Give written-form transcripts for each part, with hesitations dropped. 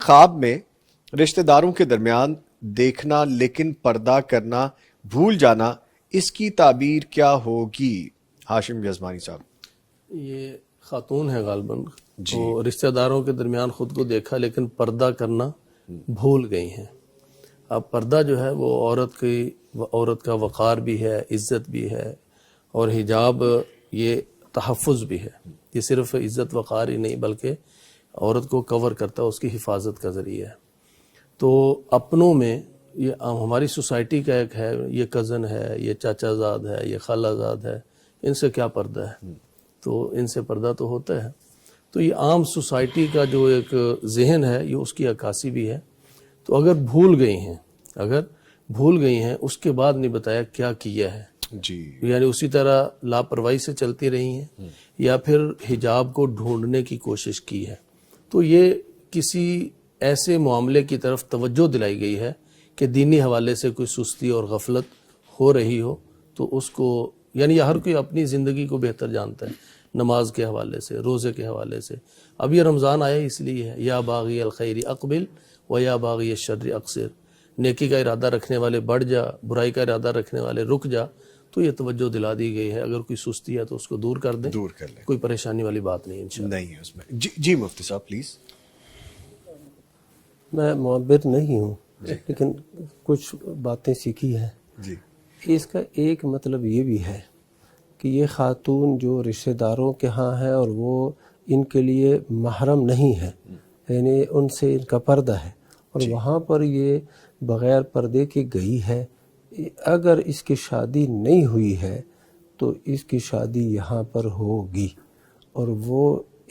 خواب میں رشتہ داروں کے درمیان دیکھنا لیکن پردہ کرنا بھول جانا، اس کی تعبیر کیا ہوگی؟ ہاشم یزمانی صاحب۔ یہ خاتون ہے غالباً، تو رشتہ داروں کے درمیان خود کو دیکھا لیکن پردہ کرنا بھول گئی ہیں۔ اب پردہ جو ہے وہ عورت کا وقار بھی ہے، عزت بھی ہے، اور حجاب یہ تحفظ بھی ہے۔ یہ صرف عزت وقار ہی نہیں بلکہ عورت کو کور کرتا ہے، اس کی حفاظت کا ذریعہ ہے۔ تو اپنوں میں یہ ہماری سوسائٹی کا ایک ہے، یہ کزن ہے، یہ چاچا زاد ہے، یہ خالہ زاد ہے، ان سے کیا پردہ ہے؟ تو ان سے پردہ تو ہوتا ہے۔ تو یہ عام سوسائٹی کا جو ایک ذہن ہے یہ اس کی عکاسی بھی ہے۔ تو اگر بھول گئی ہیں اس کے بعد نہیں بتایا کیا کیا ہے، یعنی اسی طرح لاپرواہی سے چلتی رہی ہیں یا پھر حجاب کو ڈھونڈنے کی کوشش کی ہے، تو یہ کسی ایسے معاملے کی طرف توجہ دلائی گئی ہے کہ دینی حوالے سے کوئی سستی اور غفلت ہو رہی ہو، تو اس کو یعنی ہر کوئی اپنی زندگی کو بہتر جانتا ہے، نماز کے حوالے سے، روزے کے حوالے سے۔ اب یہ رمضان آیا اس لیے ہے، یا باغی الخیر اقبل و یا باغی الشر اقصر، نیکی کا ارادہ رکھنے والے بڑھ جا، برائی کا ارادہ رکھنے والے رک جا۔ تو یہ توجہ دلا دی گئی ہے، اگر کوئی سستی ہے تو اس کو دور کر دیں، کوئی پریشانی والی بات نہیں انشاءاللہ۔ نہیں ہے اس میں۔ جی مفتی صاحب پلیز۔ میں معبر نہیں ہوں لیکن کچھ باتیں سیکھی ہیں۔ جی اس کا ایک مطلب یہ بھی ہے کہ یہ خاتون جو رشتہ داروں کے ہاں ہے اور وہ ان کے لیے محرم نہیں ہے، یعنی ان سے ان کا پردہ ہے، اور وہاں پر یہ بغیر پردے کے گئی ہے۔ اگر اس کی شادی نہیں ہوئی ہے تو اس کی شادی یہاں پر ہوگی اور وہ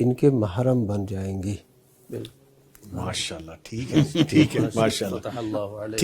ان کے محرم بن جائیں گی۔ ماشاءاللہ، ٹھیک ہے، ماشاءاللہ، فتح اللہ علیہ۔